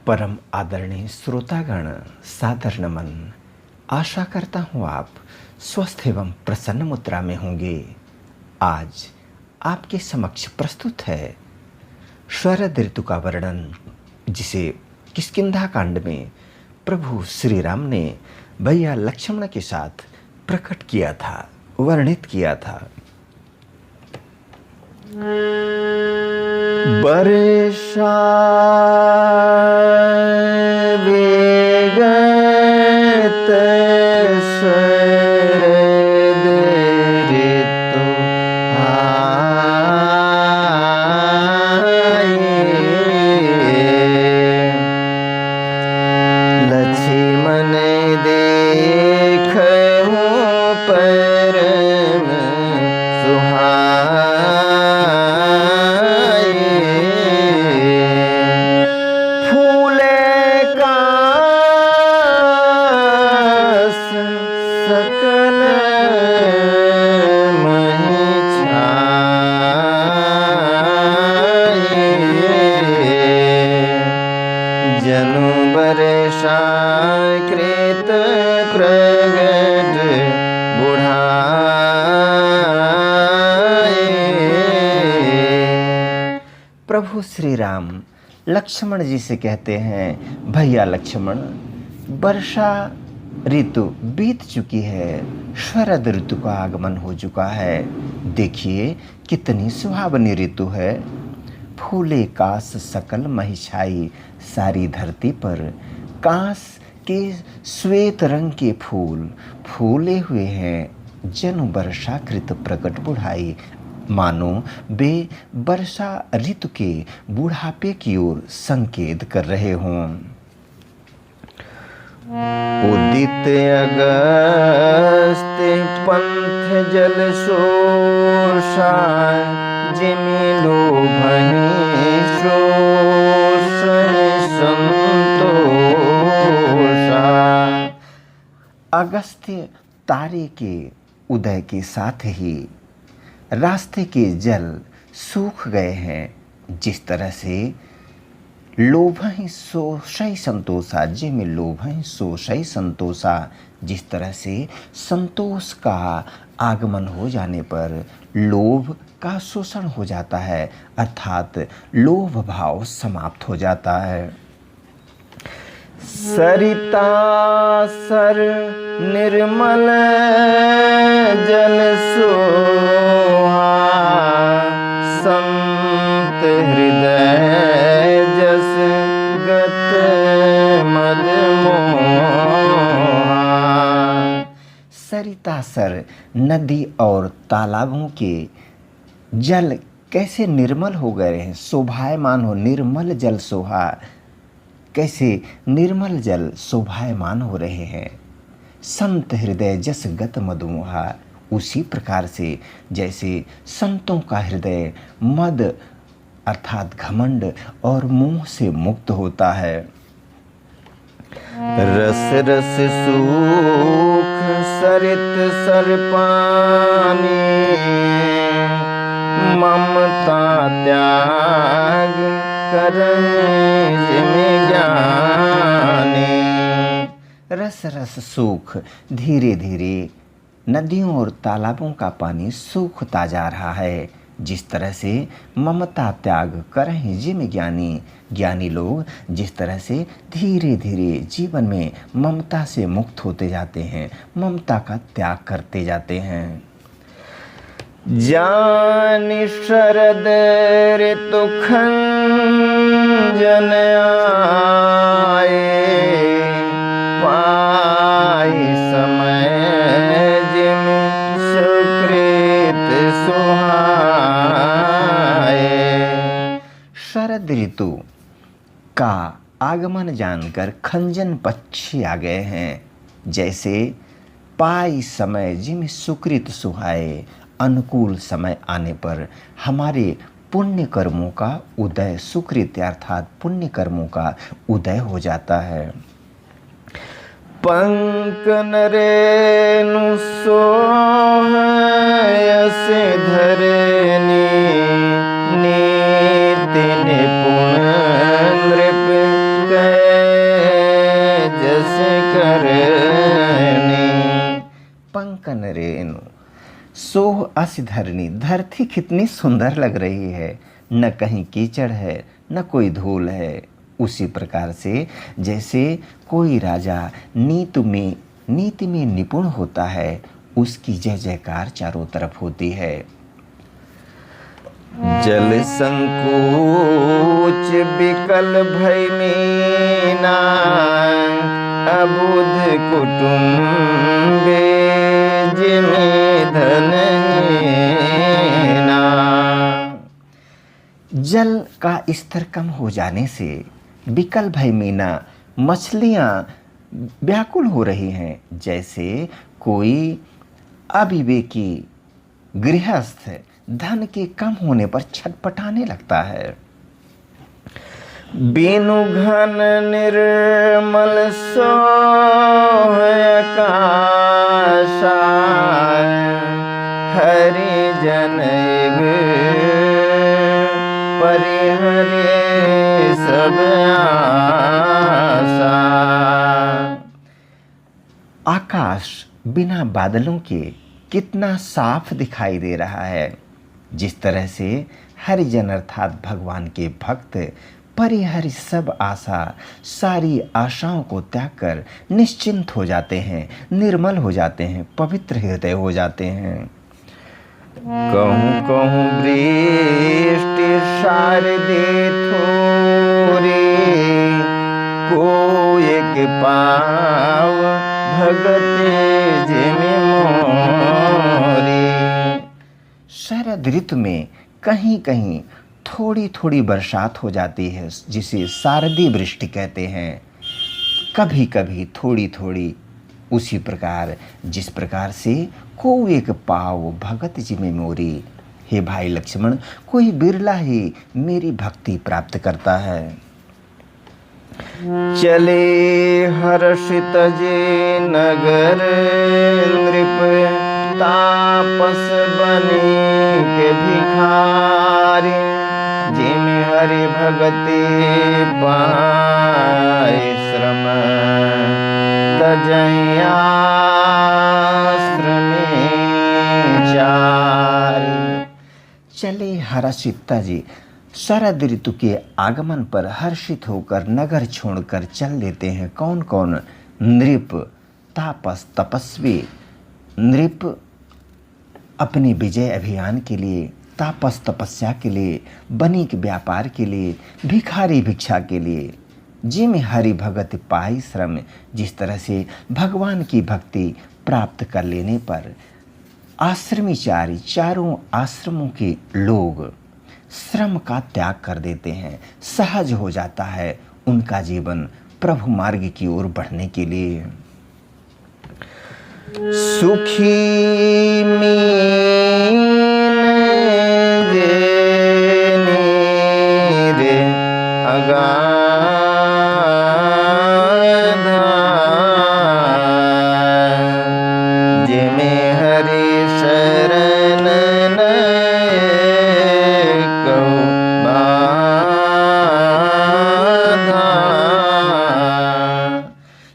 परम आदरणीय श्रोतागण, सादर नमन। आशा करता हूँ आप स्वस्थ एवं प्रसन्न मुद्रा में होंगे। आज आपके समक्ष प्रस्तुत है शरद ऋतु का वर्णन, जिसे किष्किंधा कांड में प्रभु श्री राम ने भैया लक्ष्मण के साथ प्रकट किया था, वर्णित किया था। वर्षा वेगत शरद ऋतु लक्ष्मण देखहु परम सकल महि छाये, जनु बरसा कृत प्रगट बुढ़ाए। प्रभु श्री राम लक्ष्मण जी से कहते हैं, भैया लक्ष्मण, वर्षा ऋतु बीत चुकी है, शरद ऋतु का आगमन हो चुका है। देखिए कितनी सुहावनी ऋतु है। फूले कास सकल महि छाई, सारी धरती पर कांस के श्वेत रंग के फूल फूले हुए हैं। जनु वर्षा कृत प्रकट बुढ़ाई, मानो वे वर्षा ऋतु के बुढ़ापे की ओर संकेत कर रहे हों। उदित अगस्त पंथ जल शोषा, जिमि लोभहि शोषण संतोषा। अगस्त्य तारे के उदय के साथ ही रास्ते के जल सूख गए हैं। जिस तरह से लोभहि शोषै संतोषा, जिमि लोभहि शोषै संतोषा, जिस तरह से संतोष का आगमन हो जाने पर लोभ का शोषण हो जाता है, अर्थात लोभ भाव समाप्त हो जाता है। सरिता सर निर्मल जल सोहा, संत हृदय जस गत मद मोहा। सरिता सर नदी और तालाबों के जल कैसे निर्मल हो गए हैं, शोभायमान हो, निर्मल जल सोहा, कैसे निर्मल जल शोभायमान हो रहे हैं। संत हृदय जस गत मदमोहा, उसी प्रकार से जैसे संतों का हृदय मद अर्थात घमंड और मोह से मुक्त होता है। रस रस सूख सरित सरपानी, ममता त्याग करहि जिमि ज्ञानी। रस रस सूख, धीरे धीरे नदियों और तालाबों का पानी सूखता जा रहा है। जिस तरह से ममता त्याग करहि जिमि ज्ञानी, ज्ञानी लोग जिस तरह से धीरे धीरे जीवन में ममता से मुक्त होते जाते हैं, ममता का त्याग करते जाते हैं। जानि शरद ऋतु खंजन आए, पाई समय जिमि सुकृत सुहाए। शरद ऋतु का आगमन जानकर खंजन पक्षी आ गए हैं। जैसे पाई समय जिमि सुकृत सुहाए, अनुकूल समय आने पर हमारे पुण्य कर्मों का उदय, सुकृत अर्थात पुण्य कर्मों का उदय हो जाता है। पंक नरेनु सोहयस धरनी, नीति निपुण नृप कह पंकन रेणु सोह अस धरनी, धरती कितनी सुंदर लग रही है, न कहीं कीचड़ है न कोई धूल है। उसी प्रकार से जैसे कोई राजा नीति में निपुण होता है, उसकी जय जयकार चारों तरफ होती है। जल संकोच विकल भय मीना, अबुध कुटुम्बे जिमि धन हीना। जल का स्तर कम हो जाने से विकल भय मीना, मछलियाँ व्याकुल हो रही हैं। जैसे कोई अविवेकी गृहस्थ धन के कम होने पर छटपटाने लगता है। बिनु घन निर्मल सोहय आकाशा, हरि जन परिहरे सब आशा। आकाश बिना बादलों के कितना साफ दिखाई दे रहा है। जिस तरह से हरिजन अर्थात भगवान के भक्त परिहर सब आशा, सारी आशाओं को त्याग कर निश्चिंत हो जाते हैं, निर्मल हो जाते हैं, पवित्र हृदय हो जाते हैं। कहूँ कहूँ वृष्टि शारदे थोरे, को एक पाव भगते जिमि मोरे। शरद ऋतु में कहीं कहीं थोड़ी थोड़ी बरसात हो जाती है, जिसे शारदी वृष्टि कहते हैं। कभी कभी थोड़ी थोड़ी। उसी प्रकार जिस प्रकार से को एक पाव भगत जिमि मोरी, हे भाई लक्ष्मण, कोई बिरला ही मेरी भक्ति प्राप्त करता है। चले हर्षित जे नगर नृप, तापस बने के भिखारी, जिमि हरि भगति पाए श्रम, तजहि आश्रमे चारि। चले हर्षिता जी शरद ऋतु के आगमन पर हर्षित होकर नगर छोड़कर चल देते हैं। कौन कौन? नृप, तापस तपस्वी। नृप अपने विजय अभियान के लिए, तापस तपस्या के लिए, बणिक व्यापार के लिए, भिखारी भिक्षा के लिए। जिमि हरि भगति पाई श्रम, जिस तरह से भगवान की भक्ति प्राप्त कर लेने पर आश्रमी चारी, चारों आश्रमों के लोग श्रम का त्याग कर देते हैं। सहज हो जाता है उनका जीवन प्रभु मार्ग की ओर बढ़ने के लिए। सुखी मीन रे अगाधा, जिमि हरि शरण कहु बाधा।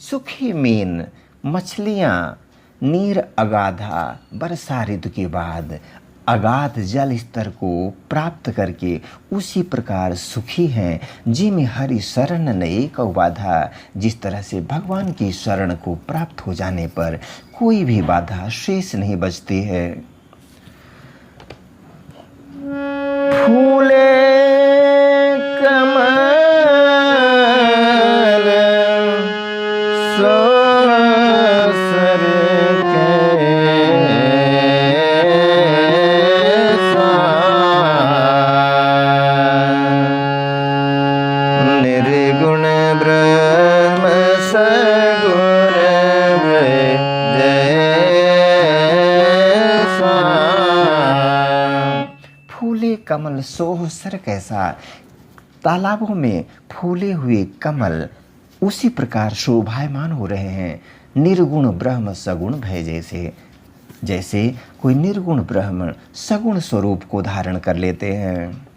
सुखी मीन मछलियाँ नीर अगाधा, वर्षा ऋतु के बाद अगाध जल स्तर को प्राप्त करके उसी प्रकार सुखी हैं। जिमि हरि शरण नये कहु बाधा, जिस तरह से भगवान की शरण को प्राप्त हो जाने पर कोई भी बाधा शेष नहीं बचती है। फूले कमल कमल सोह सर कैसा। तालाबों में फूले हुए कमल उसी प्रकार शोभायमान हो रहे हैं। निर्गुण ब्रह्म सगुण भय, जैसे कोई निर्गुण ब्रह्म सगुण स्वरूप को धारण कर लेते हैं।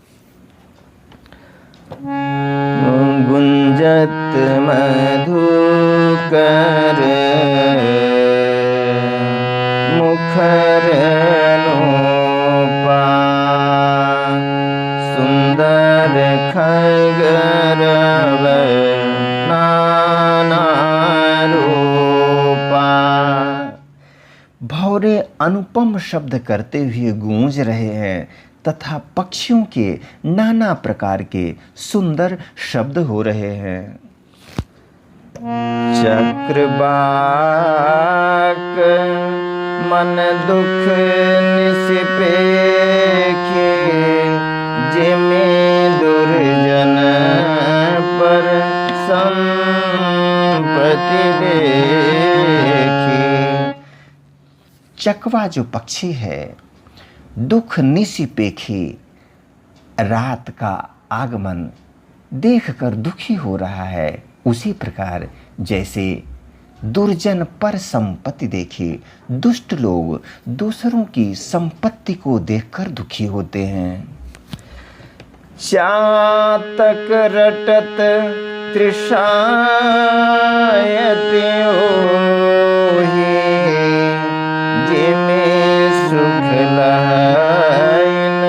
गुंजत मधुकर मुखर नोपा, सुंदर खगरव नाना रूपा। भौरे अनुपम शब्द करते हुए गूंज रहे हैं तथा पक्षियों के नाना प्रकार के सुंदर शब्द हो रहे हैं। चक्रवाक मन दुख निसिपेखे, जिमे दुर्जन पर संपत्ति देखी। चकवा जो पक्षी है दुख निसिपेखी, रात का आगमन देखकर दुखी हो रहा है, उसी प्रकार जैसे दुर्जन पर संपत्ति देखे, दुष्ट लोग दूसरों की संपत्ति को देखकर दुखी होते हैं। चातक रटत तृषायति ओहि, जिमे सुख लहैन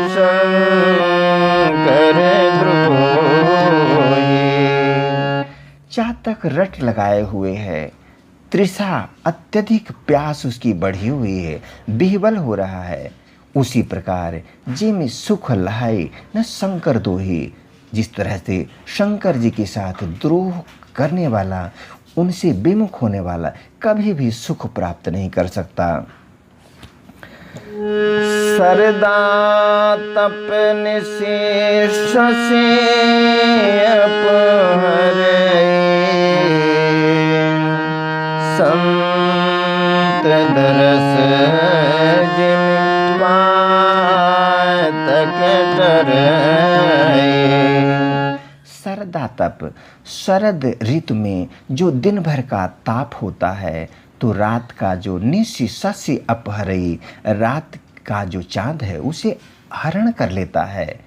शंकर द्रोही। चातक रट लगाए हुए है, तृषा अत्यधिक प्यास उसकी बढ़ी हुई है, बिहवल हो रहा है। उसी प्रकार जिम सुख लहाई न शंकर दोही, जिस तरह से शंकर जी के साथ द्रोह करने वाला, उनसे विमुख होने वाला कभी भी सुख प्राप्त नहीं कर सकता। सरदा तपन से शशि अपहरे, संत दरस जिम पातक डरे। सरदा तप, शरद ऋतु में जो दिन भर का ताप होता है, तो रात का जो निशि शशि अपहरई, रात का जो चांद है उसे हरण कर लेता है।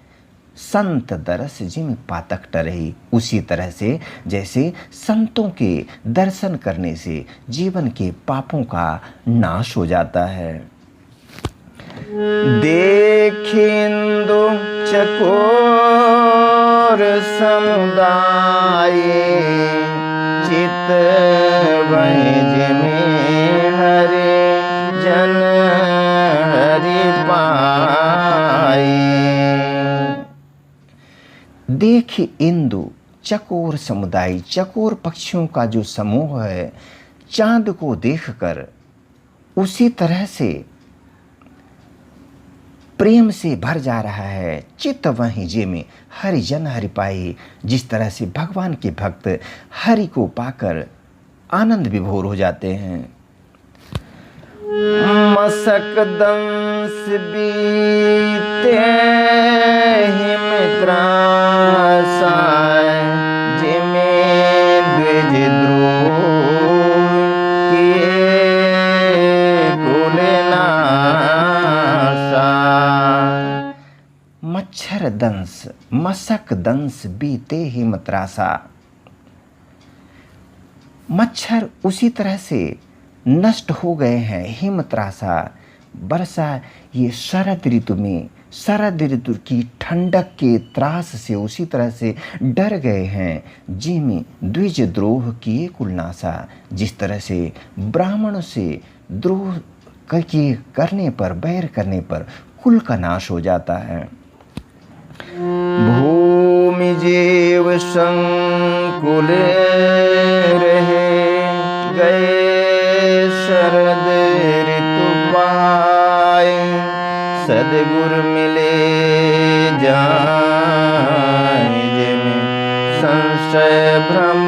संत दरस जिम पातक टरही, उसी तरह से जैसे संतों के दर्शन करने से जीवन के पापों का नाश हो जाता है। देखिंदु चकोर समुदाय, चित भय जिमे हरि जन हरि पाए। देख इंदु चकोर समुदाय, चकोर पक्षियों का जो समूह है, चांद को देखकर उसी तरह से प्रेम से भर जा रहा है। चित्त वहीं जे में हरि जन हरि पाई, जिस तरह से भगवान के भक्त हरि को पाकर आनंद विभोर हो जाते हैं। मसक दंस बीते हिमत्रासाय, जिमे द्विज द्रोह किए कुलनाशा। मच्छर दंस, मसक दंस बीते हिमत्रासा, मच्छर उसी तरह से नष्ट हो गए हैं। हिमत्रासा, वर्षा, ये शरद ऋतु में, शरद ऋतु की ठंडक के त्रास से उसी तरह से डर गए हैं। जिनमें द्विज द्रोह किए कुलनाशा, जिस तरह से ब्राह्मणों से द्रोह करने पर, बैर करने पर कुल का नाश हो जाता है। भूमि जीव संकुल रहे गए, शरद ऋतु पाए, सदगुरु मिले जाए, जिमे संशय भ्रम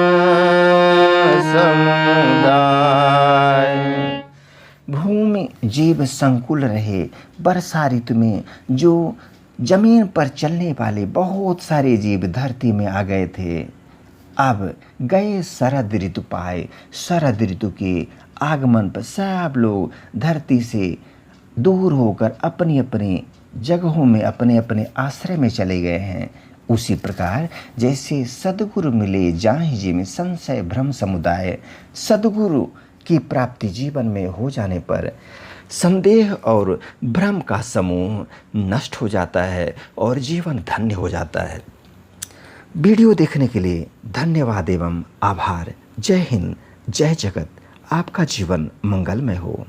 समुदाय। भूमि जीव संकुल रहे, वर्षा ऋतु में जो जमीन पर चलने वाले बहुत सारे जीव धरती में आ गए थे, अब गए शरद ऋतु पाए। शरद ऋतु के आगमन पर सब लोग धरती से दूर होकर अपनी अपनी जगहों में, अपने अपने आश्रय में चले गए हैं। उसी प्रकार जैसे सद्गुरु मिले जाहि जिम संशय भ्रम समुदाय, सद्गुरु की प्राप्ति जीवन में हो जाने पर संदेह और भ्रम का समूह नष्ट हो जाता है और जीवन धन्य हो जाता है। वीडियो देखने के लिए धन्यवाद एवं आभार। जय हिंद, जय जगत। आपका जीवन मंगलमय हो।